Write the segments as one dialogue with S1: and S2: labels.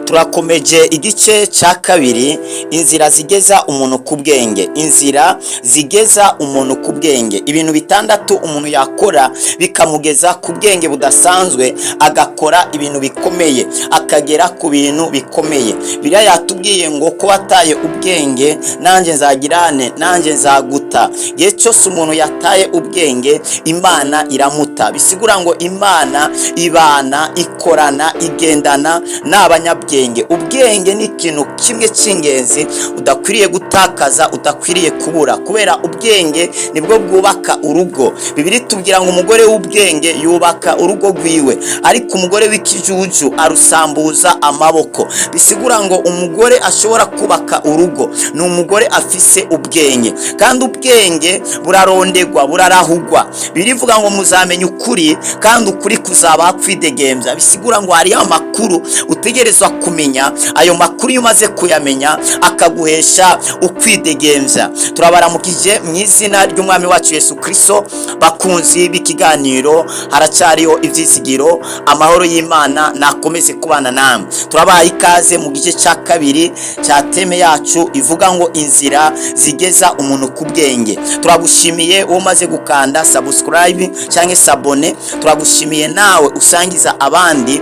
S1: turakomeje igice cya kabiri, inzira zigeza umuntu ku bwenge. Inzira zigeza umuntu ku bwenge, ibintu bitandatu umuntu yakora bikamugeza ku bwenge budasanzwe, agakora ibintu bikomeye, akagera ku bintu bikomeye. Biriya yatubwiye ngo ko wataye ubwenge nanjye nzagirane, nanjye nzaguta. Igihe cyose umuntu yataye ubwenge, Imana iramuta. Bisigura ngo Imana ibana, ikorana, igendana n'abanyabwenge. Ubwenge ni ikintu kimwe cy'ingenzi udakwiriye gutakaza, udakwiriye kubura, kubera ubwenge nibwo bwubaka urugo. Bibiri tubwira ngo umugore w'ubwenge yubaka urugo rwiwe, ariko umugore w'ikijuju arusambuza amaboko. Bisigura ngo umugore ashobora kubaka urugo ni umugore afise ubwenge, kandi ubwenge burarondegwa, burarahugwa. Birivuga ngo muzamenye ukuri, kandi ukuri kuzabaha kwidegembya. Bisigura ngo hari amakuru utegerezwa kumenya, ayo makuru iyo umaze kuyamenya akaguhesha ukwidegembya. Turabaramukije mu izina ry'umwami wacu Yesu Kristo. Bakunzi b'ikiganiro haracyariho ibyizigiro, amahoro y'Imana nakomeze kubana namwe. Turabaha ikaze mu gice cya kabiri cya teme yacu ivuga ngo inzira zigeza umuntu ku bwenge. Turagushimiye uwo umaze gukanda subscribe cyangwa sabone, turagushimiye nawe usangiza abandi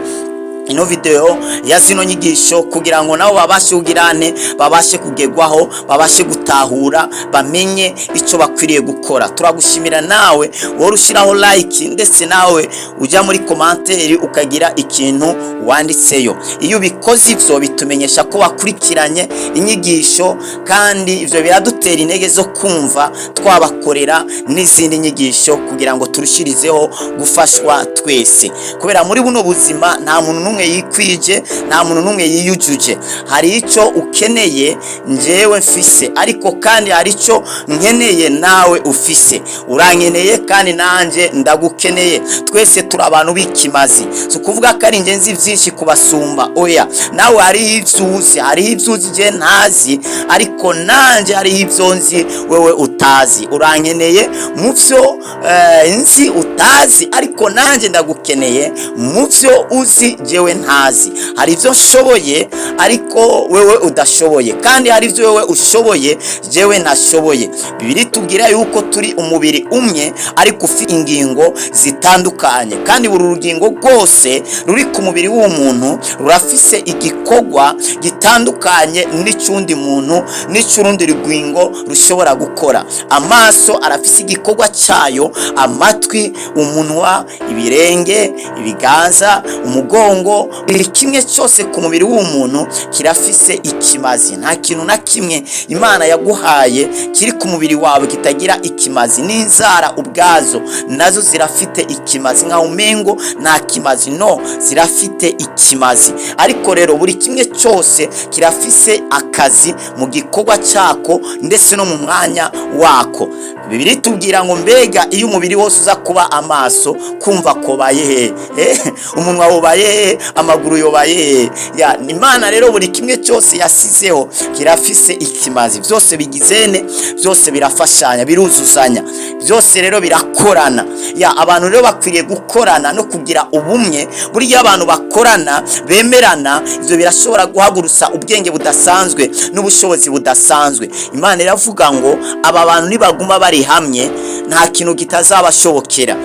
S1: ino video ya zino nyigisho kugira ngo nabo babashe kugirane, babashe kugegwaho, babashe gutahura, bamenye icyo bakwiriye gukora. Turagushimira nawe worushiraho like, ndetse nawe ujya muri commentaire ukagira ikintu wanditseyo. Iyo ubikoze ivyo bitumenyesha ko bakurikiranye inyigisho, kandi ivyo biradutera intege zo kumva twabakorera n'izindi nyigisho kugira ngo turushirizeho gufashwa twese. Kubera muri buno buzima nta muntu yikwije, nta muntu numwe yiyujuje. Hari icyo ukeneye njyewe mfise, ariko kandi hari icyo nkeneye nawe ufise. Urankeneye kandi nanjye ndagukeneye. Twese turi abantu b'ikimazi. So kuvuga ko ari ingenzi byinshi kubasumba, oya. Nawe hari ivyuzi, hari ivyuzi je ntazi, ariko nanjye hari ivyo nzi wewe utazi. Urankeneye mu byo nzi utazi, ariko nanjye ndagukeneye mu byo uzi jewe ntazi. Hari ivyo nshoboye ariko wewe udashoboye, kandi hari ivyo wewe ushoboye jewe nashoboye. Bibiri tubwira yuko turi umubiri umwe ariko ufite ingingo zitandukanye, kandi buri rugingo rwose ruri ku mubiri w'umuntu rurafise igikorwa gitandukanye n'icyundi muntu, n'icyurundi rugingo rushobora gukora. Amaso arafise igikorwa cyayo, amatwi, umunwa, ibirenge, ibiganza, umugongo, buri kimwe cyose ku mubiri w'umuntu kirafise ikimazi. Nta kintu na kimwe Imana yaguhaye kiri ku mubiri wawe kitagira ikimazi. N'inzara ubwazo nazo zirafite ikimazi, nka umengo nta kimazi, no, zirafite ikimazi. Ariko rero buri kimwe cyose kirafise akazi mu gikorwa cyako, ndetse no mu mwanya wako. Bibiri tubwira ngo mbega iyo umubiri wose uza kuba amaso, kumva ko baye umunwa wobaye, amaguru yobaye. Ya Imana rero buri kimwe cyose yasizeho kirafise ikimazi. Byose bigizene, byose birafashanya, biruzuzanya, byose rero birakorana. Ya abantu rero bakwiriye gukorana no kugira ubumwe. Buriya abantu bakorana, bemerana, ivyo birashobora guhagurutsa ubwenge budasanzwe n'ubushobozi budasanzwe. Imana iravuga ngo aba bantu nibaguma bari hamwe nta kintu kitazabashobokera.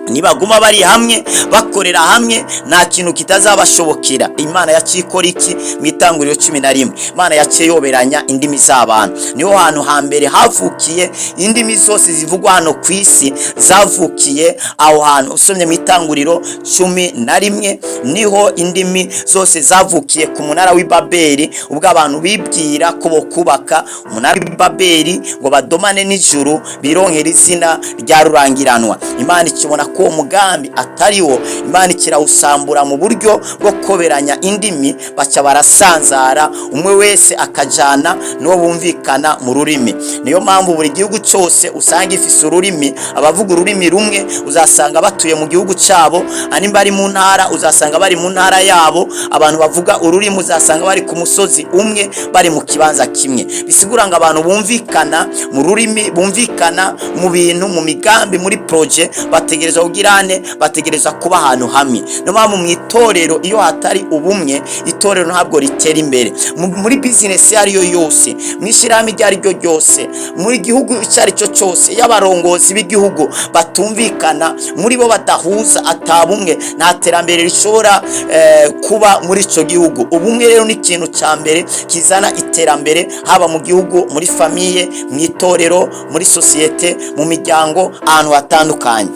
S1: Nibaguma bari hamwe, bakorera hamwe, nta kintu kitazabashobokera. Imana yacikora iki mu Itanguriro 11? Imana yaceyoberanya indimi z'abantu. Niho hantu hambere havukiye indimi zose zivugwa hano ku isi, zavukiye aho hantu. Usomye mu Itanguriro 11 niho indimi zose zavukiye ku munara w'i Babeli, ubwo abantu bibwira ko bokubaka umunara w'i Babeli ngo badomane n'ijuru, bironkera izina rya rurangiranwa. Imana ikibona ko umugambi atariwo, Imana ikirawusambura mu buryo bwo koberanya indimi, baca barasanzara, umwe wese akajana n'uwo bumvikana mu rurimi. Niyo mpamvu buri gihugu cyose usanga ifise ururimi. Abavuga ururimi rumwe uzasanga batuye mu gihugu cyabo, animba ari mu ntara uzasanga bari mu ntara yabo. Abantu bavuga ururimi uzasanga bari ku musozi umwe, bari mu kibanza kimwe. Bisigura ngo abantu bumvikana mu rurimi, bumvikana mu bintu, mu migambi, muri projet, bategerezwa kugirane, bategereza kuba ahantu hamwe. No mpamvu mu itorero iyo hatari ubumwe, itorero ntabwo ritera imbere. Muri business yariyo yose, mwishirami ryari ryo ryose, muri gihugu cyari cyo cyose, y'abarongozi b'igihugu batumvikana, muri bo badahuza, atabumwe, nta terambere rishobora kuba muri ico gihugu. Ubumwe rero ni ikintu cya mbere kizana iterambere, haba mu gihugu, muri famiye, mu itorero, muri sosiyete, mu miryango, ahantu hatandukanye.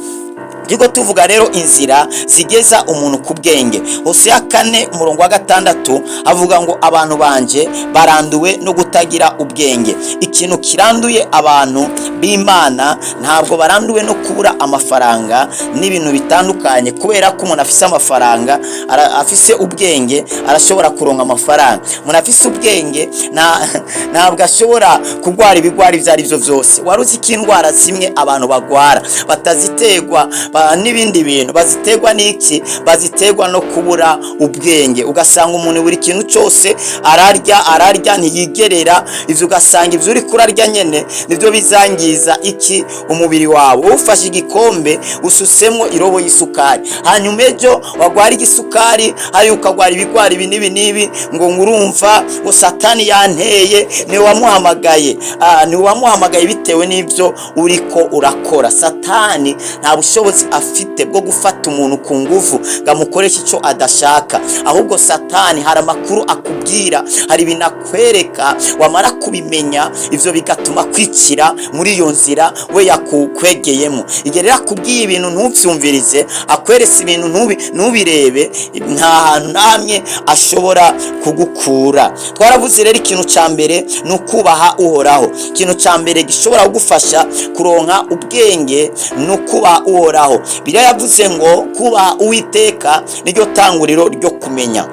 S1: Niko tuvuga rero inzira zigeza umuntu ku bwenge. Hosea 4:6 avuga ngo abantu banje baranduwe no kutagira ubwenge. Ikintu kiranduye abantu b'Imana ntabwo baranduwe no kubura amafaranga n'ibintu bitandukanye, kubera ko umuntu afise amafaranga, afise ubwenge, arashobora kuronka amafaranga. Umuntu afise ubwenge ntabwo ashobora kugwara ibigwari ibyo ari byo byose. Waruzi ko indwara zimwe abantu bagwara bataziterwa n'ibindi bintu, baziterwa n'iki? Baziterwa no kubura ubwenge. Ugasanga umuntu buri kintu cyose ararya ntiyigerera, ivyo ugasanga ivyo uri kurarya nyene nivyo bizangiza iki? Umubiri wawe. Ufashe igikombe ususemwo irobo y'isukari, hanyuma ejo wagwara igisukari, hari ukagwara ibigwari ibi nibi, ngo ngurumva ngo Satani yanteye. Ni wamuhamagaye bitewe n'ivyo uriko urakora. Satani nta bushobozi afite bwo gufata umuntu ku nguvu ngamukoresha icyo adashaka, ahubwo Satani hari amakuru akubwira, hari binakwereka, wamara kubimenya ivyo bigatuma kwikira muri iyo nzira we yakukwegeyemo. Igihe rero akubwiye ibintu ntuvyumvirize, akweresa ibintu ntubirebe, nta hantu namwe ashobora kugukura. Twaravuze rero ikintu cya mbere ni ukubaha Uhoraho. Ikintu cya mbere gishobora kugufasha kuronka ubwenge ni ukubaha Uhoraho. Bibiliya yavuze ngo kubaha Uwiteka niryo tanguriro ryo kumenya.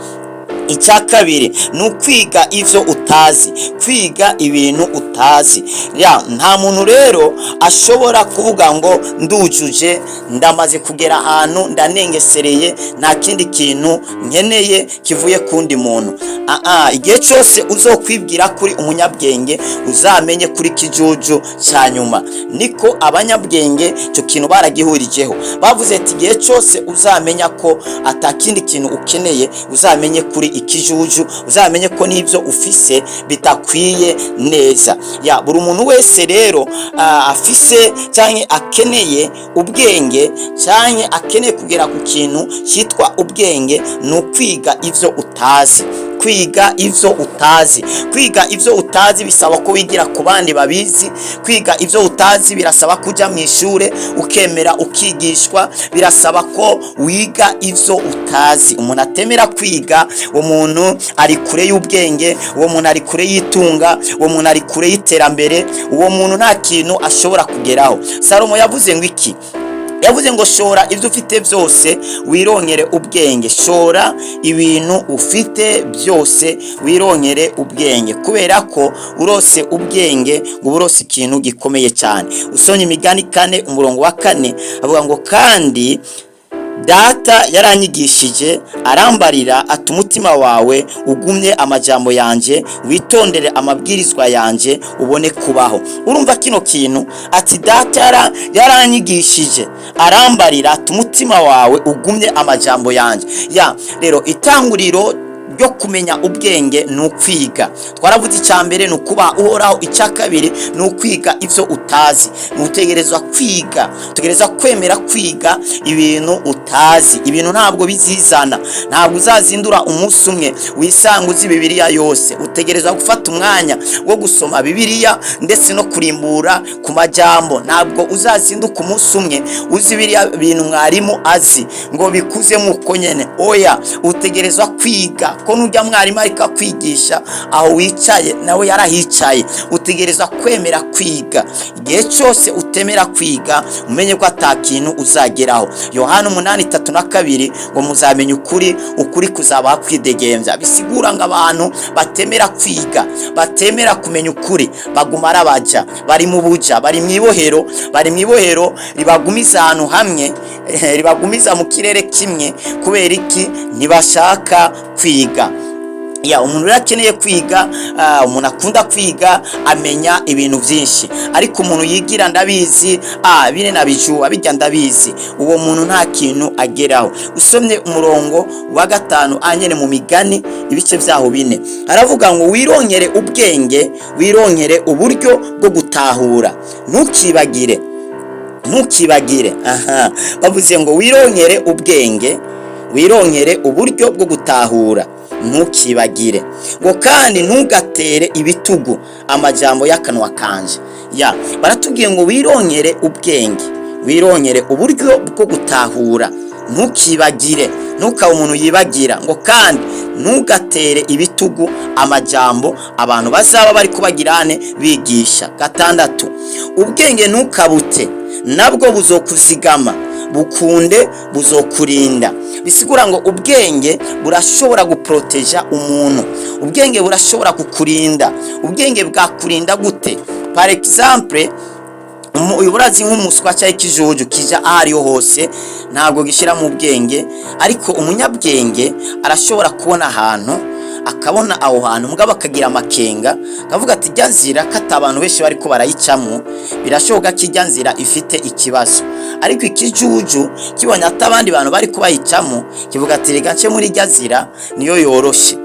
S1: Icya kabiri ni ukwiga ivyo utazi, kwiga ibintu utazi. Nta muntu rero ashobora kuvuga ngo ndujuje, ndamaze kugera ahantu, ndanengesereye, nta kindi kintu nkeneye kivuye kundi muntu. Igihe cyose uzokwibwira kuri umunyabwenge, uzamenye kuri kijuju cya nyuma. Niko abanyabwenge cyo kintu baragihurijeho, bavuze ati igihe cyose uzamenya ko atakindi kintu ukeneye, uzamenye kuri ikijuju, uzamenye ko n'ibyo ufise bitakwiye neza. Buri muntu wese rero afise cyangwa akeneye ubwenge, cyangwa akeneye kugera ku kintu cyitwa ubwenge, ni ukwiga ivyo utazi. Kwiga ivyo utazi bisaba ko wigira ku bandi babizi. Kwiga ivyo utazi birasaba kuja mu ishure ukemera ukigishwa, birasaba ko wiga ivyo utazi. Umuntu atemera kwiga, uwo muntu ari kure y'ubwenge, uwo muntu ari kure y'itunga, uwo muntu ari kure y'iterambere, uwo muntu nta kintu ashobora kugeraho. Salomo yavuze ngo iki? Yavuze ngo shora ibyo ufite byose wirongere ubwenge. Shora ibintu ufite byose wirongere ubwenge, kubera ko urose ubwenge ngo urose ikintu gikomeye cyane. Usonye Imigani 4:4 avuga ngo kandi Data yaranyigishije arambarira ati umutima wawe ugumye amajambo yanje, witondere amabwirizwa yanje ubone kubaho. Urumva kino kintu ati data yaranyigishije arambarira ati umutima wawe ugumye amajambo yanje. Rero itanguriro ryo kumenya ubwenge ni ukwiga. Twaravuze icya mbere ni ukuba Uhoraho, icya kabiri ni ukwiga ivyo utazi. Utegerezwa kwiga, utegerezwa kwemera kwiga ibintu utazi. Ibintu ntabwo bizizana, ntabwo uzazindura umunsi umwe wisanga uzi Bibiliya yose. Utegerezwa gufata umwanya wo gusoma Bibiliya ndetse no kurimbura ku majambo. Ntabwo uzazinduka umunsi umwe uzi Bibiliya ibintu mwarimu azi ngo bikuze muko nyene. Oya, utegerezwa kwiga ko nujya mwarimu ariko kwigisha aho wicaye nawe yarahicaye. Utegerezwa kwemera kwiga. Igihe cyose utemera kwiga, umenye ko atakintu uzageraho. Yohana 8:32 ngo muzamenye ukuri kuzaba kwidegembya. Bisigura ngo abantu batemera kwiga, batemera kumenya ukuri, baguma arabaja, bari mu buja, bari mu ibohero ribagumiza ahantu hamwe, ribagumiza mu kirere kimwe. Kubera iki? Ntibashaka kwiga. umuntu akeneye kwiga, umuntu akunda kwiga amenya ibintu byinshi, ariko umuntu yigira ndabizi bine nabijuba bijya ndabizi, uwo muntu nta kintu ageraho. Usomye umurongo wa 5 anyene mu Migani ibice byaho 4 aravuga ngo wirongere ubwenge, wirongere uburyo bwo gutahura, ntukibagire bavuze ngo wirongere ubwenge, wirongere uburyo bwo gutahura, ntukibagire ngo kandi ntugatere ibitugu amajambo y'akanwa kanje. Baratubwiye ngo wirongere ubwenge, wirongere uburyo bwo gutahura, ntukibagire, ntukabe umuntu yibagira, ngo kandi ntugatere ibitugu amajambo abantu bazaba bari kubagirane bigisha. 6 ubwenge ntukabute, nabwo buzokuzigama, bukunde buzokurinda. Bisigura ngo ubwenge burashobora guproteja umuntu, ubwenge burashobora kukurinda. Ubwenge bwakurinda gute? Par exemple, urazi nk'umuswa cyangwa ikijuju kija ahariho hose ntabwo gishira mu bwenge, ariko umunyabwenge arashobora kubona ahantu, akabona aho hantu mugabo akagira amakenga, akavuga ati jya nzira kata abantu benshi bari ko barayicamo, birashoboka kijya nzira ifite ikibazo. Ariko ikijuju kibonye atabandi bantu bari kubayicamo, kivuga ati rega nce muri jya nzira niyo yoroshe.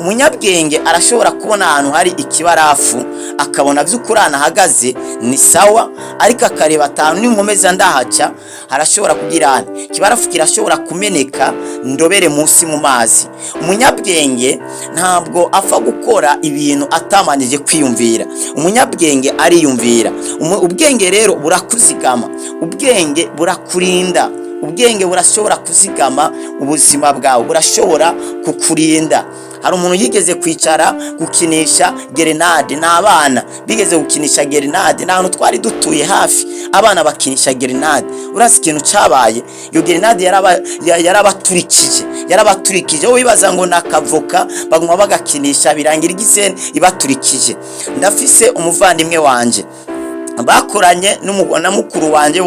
S1: Umunyabwenge arashobora kubona ahantu hari ikibarafu, akabona vy'ukurana hagaze ni sawa, ariko akareba atanu n'inkomeza ndahaca harashobora kugira kibarafu kirashobora kumeneka ndobere munsi mu mazi. Umunyabwenge ntabwo apfa gukora ibintu atamanije kwiyumvira, umunyabwenge ariyumvira. Ubwenge rero burakuzigama, ubwenge burakurinda, ubwenge burashobora kuzigama ubuzima bwawe, burashobora kukurinda. Hari umuntu yigeze kwicara gukinisha gerenade n'abana, bigeze gukinisha gerenade n'ahantu twari dutuye hafi, abana bakinisha gerenade. Urasi ikintu cabaye, iyo gerenade yarabaturikije, wowe wibaza ngo nakavoka baguma bagakinisha birangira igisene ibaturikije. Ndafise umuvandimwe wanje bakoranye n'umugona mukuru wanje,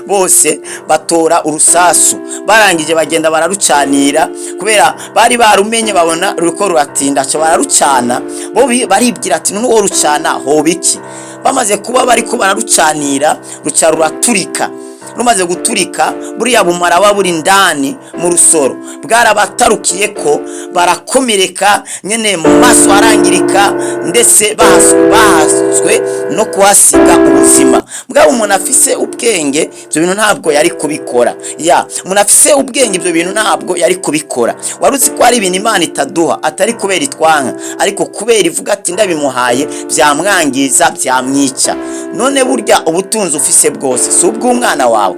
S1: bose batora urusasu, barangije bagenda bararucanira, kubera bari barumenye babona ruko ruratinda cyo bararucana, bo baribwira ati none wo rucana hobiki. Bamaze kuba bari ko bararucanira ruca ruraturika, rumaze guturika buriya bumara buri ndani mu rusoro bwarabatarukiye ko barakomereka nyene mu maso arangirika, ndetse bahaswe no kuhasiga ubuzima. Bwa umuntu afise ubwenge ibyo bintu ntabwo yari kubikora. Umuntu afise ubwenge ibyo bintu ntabwo yari kubikora. Waruzi ko ari ibintu Imana itaduha atari kubera itwanka, ariko kubera ivuga ati ndabimuhaye byamwangiza byamwica. None burya ubutunzi ufise bwose si ubw'umwana wawe.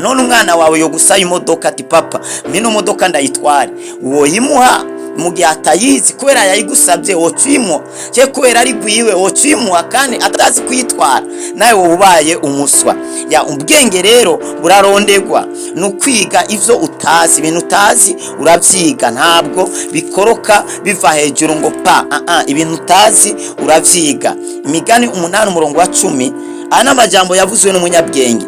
S1: None umwana wawe yo gusa imodoka ati papa mino modoka ndayitware, uwo yimuha mu gihe atayizi kubera yayigusabye wocimo, cye kubera ari gwiwe wocimo kandi atazi kuyitwara, nawe ubaye umuswa. Ubwenge rero burarondegwa, nukwiga ivyo utazi, ibintu utazi uravyiga, ntabwo bikoroka biva hejuru ngo ibintu utazi uravyiga. Imigani 8:10 ana majambo yavuzwe n'umunyabwenge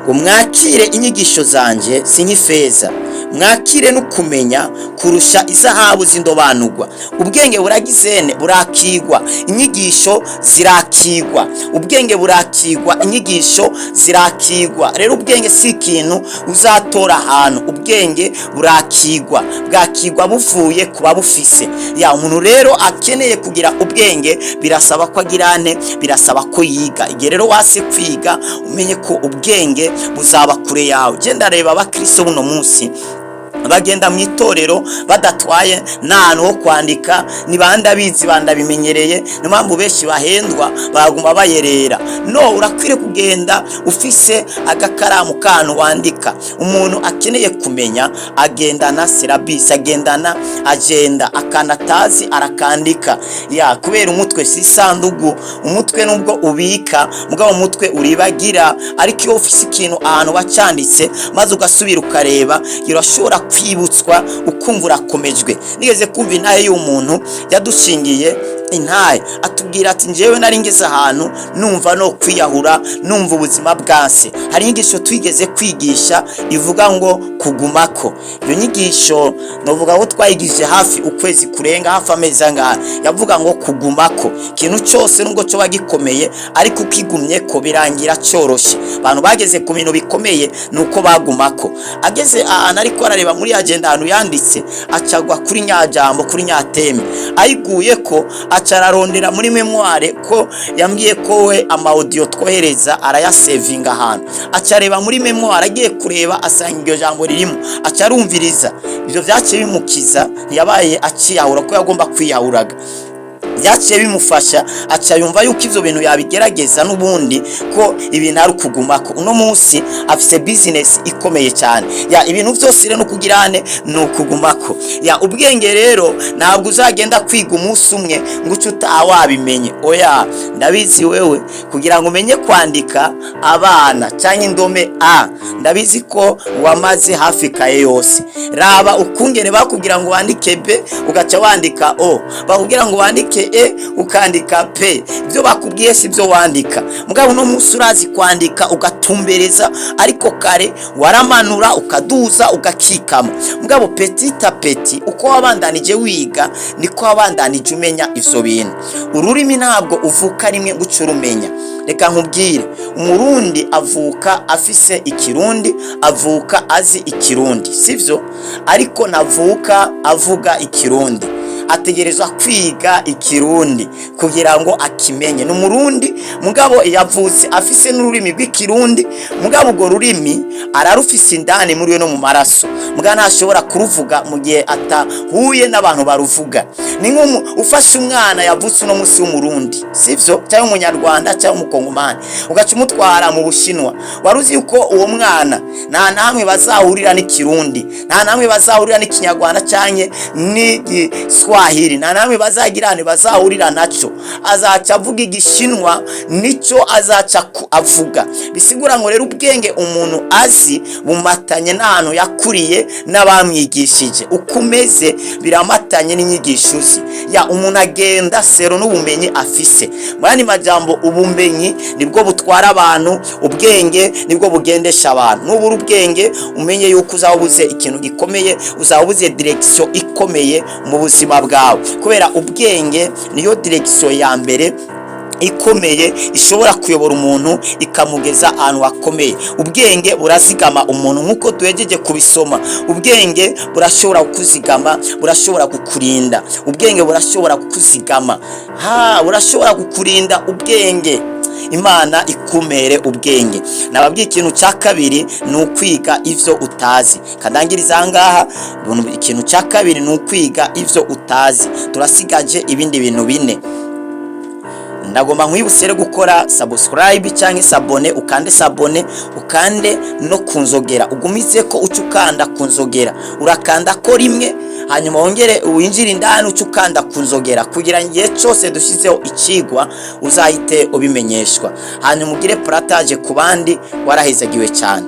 S1: ngo mwakire inyigisho zanje sinyifeza, mwakire no kumenya kurusha izahabu zindobanurwa. Ubwenge buragizene burakigwa, inyigisho zirakigwa, ubwenge burakigwa, inyigisho zirakigwa. Rero ubwenge si ikintu uzatora ahantu, ubwenge burakigwa, bwakigwa buvuye kuba bufise. Umuntu rero akeneye kugira ubwenge birasaba ko agirane, birasaba ko yiga. Igihe rero wase kwiga umenye ko ubwenge buzaba kure yawe. Genda reba abakristo buno munsi bagenda mu itorero badatwaye n'ahantu ho kwandika, ni banda bizi banda bimenyereye, no mpamvu benshi bahendwa baguma bayerera. No, urakwire kugenda ufise agakaramu kantu wandika. Umuntu akeneye kumenya agendana serabisi, agendana agenda, akanatazi arakandika. Kubera umutwe si sandugu, umutwe nubwo ubika mugabo umutwe uribagira, ariko iyo ufise ikintu ahantu wacanditse maze ugasubira ukareba irashobora kwibutswa ukumva urakomejwe. Nigeze kumva intahe y'umuntu yadushingiye intahe, atubwira ati njyewe nari ngeze ahantu numva no kwiyahura, numva ubuzima bwanse. Hari inyigisho twigeze kwigisha ivuga ngo kugumako. Iyo nyigisho novuga ko twayigije hafi ukwezi kurenga, hafi amezi angahe. Yavuga ngo kugumako, ikintu cyose nubwo cyo bagikomeye ariko ukigumye ko birangira cyoroshye. Abantu bageze ku bintu bikomeye nuko bagumako. Ageze ahantu ariko arareba muri agenda ahantu yanditse, acagwa kuri nyajambo, kuri nyateme, ayiguye ko acararondera muri memoire ko yambwiye ko we amaudio twohereza arayasevinga ahantu. Acareba muri memoire, agiye kureba asanga iryo jambo ririmo, acarumviriza. Ibyo byaciye bimukiza, ntiyabaye aciyahura ko yagomba kwiyahuraga. Byaciye bimufasha, aca yumva yuko ivyo bintu yabigerageza n'ubundi ko ibintu ari kugumako. Uno munsi afise business ikomeye cyane. Ibintu byose rero no kugirane no kugumako. Ubwenge rero ntabwo uzagenda kwiga umunsi umwe ngo uce utawabimenye. Oya, ndabizi wewe kugira ngo umenye kwandika abana cyangwa indome a, ndabizi ko wamaze hafi kaye yose. Raba ukungene bakubwira ngo wandike b ugaca wandika o, bakubwira ngo wandike e ukandika p. Ibyo bakubwiye si byo wandika. Mugabo no munsi urazi kwandika ugatumbereza, ariko kare waramanura ukaduza ugakikama. Mugabo petit a petit uko wabandanije wiga niko wabandanije umenya ivyo bintu. Ururimi ntabwo uvuka rimwe gucurumenya. Reka nkubwire, umurundi avuka afise ikirundi, avuka azi ikirundi, sivyo? Ariko navuka avuga ikirundi, ategerezwa kwiga ikirundi kugira ngo akimenye. N'umurundi mugabo yavutse afise n'ururimi rw'ikirundi, mugabo urwo rurimi ararufise indani muri we no mu maraso, mugabo ntashobora kuruvuga mu gihe atahuye n'abantu baruvuga. Ni ufashe umwana yavutse no munsi w'umurundi, sivyo? Cyangwa umunyarwanda cyangwa umukongomani, ugaca umutwara mu Bushinwa, waruzi yuko uwo mwana nta namwe bazahurira n'ikirundi, nta namwe bazahurira n'ikinyarwanda cyane n'Igiswahili, nta namwe bazagirane bazahurira naco. Azaca avuga Igishinwa, nico azaca avuga. Bisigura ngo rero ubwenge umuntu azi bumatanye n'ahantu yakuriye n'abamwigishije. Ukumeze biramatanye n'inyigisho uzi. Umuntu agenda sero n'ubumenyi afise. Murani majambo, ubumenyi nibwo butwara abantu, ubwenge nibwo bugendesha abantu. Nubura ubwenge umenye yuko uzabuze ikintu gikomeye, uzabuze direction ikomeye mu buzima bwawe, kubera ubwenge niyo direction ya mbere ikomeye ishobora kuyobora umuntu ikamugeza ahantu hakomeye. Ubwenge burazigama umuntu nkuko tuyejeje kubisoma. Ubwenge burashobora kukuzigama, burashobora kukurinda. Ubwenge burashobora kukuzigama, burashobora kukurinda. Ubwenge, Imana ikumere ubwenge. Nababwiye ikintu cya kabiri ni ukwiga ivyo utazi. Kadangiriza ngaha, ikintu cya kabiri ni ukwiga ivyo utazi. Turasigaje ibindi bintu bine. Ndagomba nkwibusere gukora subscribe cyangwa sabone, ukande sabone, ukande no kunzogera. Ugumize ko ucukanda kunzogera, urakanda ko rimwe, hanyuma wongere winjira indani ucukanda kunzogera, kugira ngiye cyose dushizeho ikigwa uzahite ubimenyeshwa. Hanyuma ugire partage ku bandi. Warahezagiwe cyane.